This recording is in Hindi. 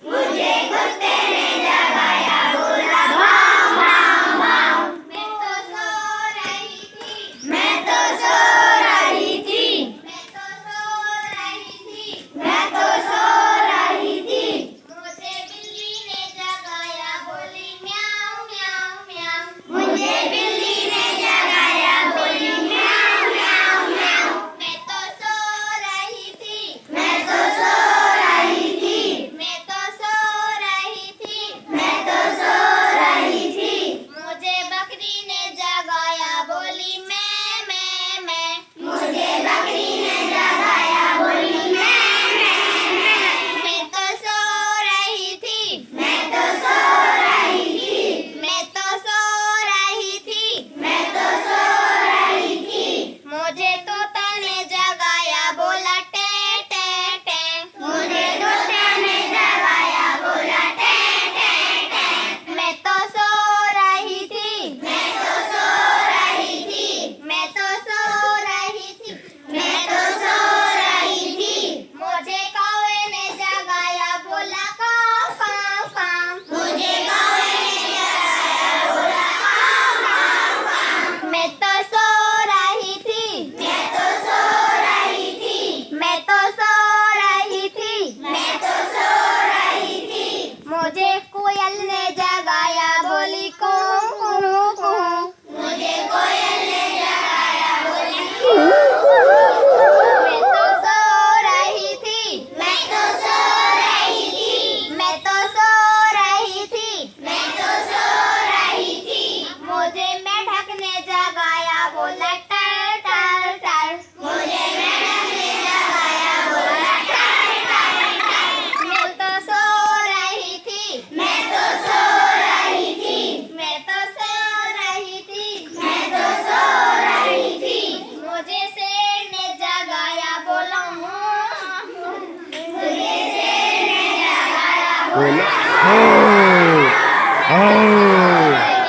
मुझे कुत्ते ने जगाया बोला भाव भाव भाव। मैं तो सो रही थी, मैं तो सो रही थी, मैं तो सो रही थी। मुझे बिल्ली ने जगाया बोली म्याऊं म्याऊं म्याऊं। मुझे बिल्ली ने जगाया बोली म्याऊं म्याऊं म्याऊं। मैं तो सो रही थी, मैं तो सो रही थी, मैं तो सो रही थी, मैं तो सो रही थी। मुझे बकरी ने जगाया बोली मैं। मुझे बकरी ने जगाया बोली मैं। मैं तो सो रही थी, मैं तो सो रही थी, मैं तो सो रही थी, मैं तो सो रही थी। मुझे तोता ने जगाया बोला टे टे टे। मुझे तोता ने जगाया बोला टे टे टे। मैं तो सो रही थी, मैं तो सो रही थी, मैं तो सो रही थी, मैं तो सो रही थी। मुझे कौवे ने जगाया बोला काऊ काऊ काऊ। मुझे कौवे ने जगाया बोला काऊ काऊ काऊ। मैं तो सो रही थी, मैं तो सो रही थी, मैं तो सो रही थी, मैं तो सो रही थी। मुझे कोयल ने जगाया बोली कूं कूं कूं। मुझे कोयल ने जगाया बोली कूं कूं। मैं तो सो रही थी, मैं तो सो रही थी, मैं तो सो रही थी, मैं तो सो रही थी। मुझे मेढक ने जगाया बोला टर टर टर। मुझे मेढक ने जगाया बोला टर टर टर। मैं तो सो रही थी, मैं तो सो रही थी, मैं तो सो रही थी, मैं तो सो रही थी। मुझे शेर ने जगाया बोला मुझे शेर ने जगाया बोला बोला, "हाय, हाय।"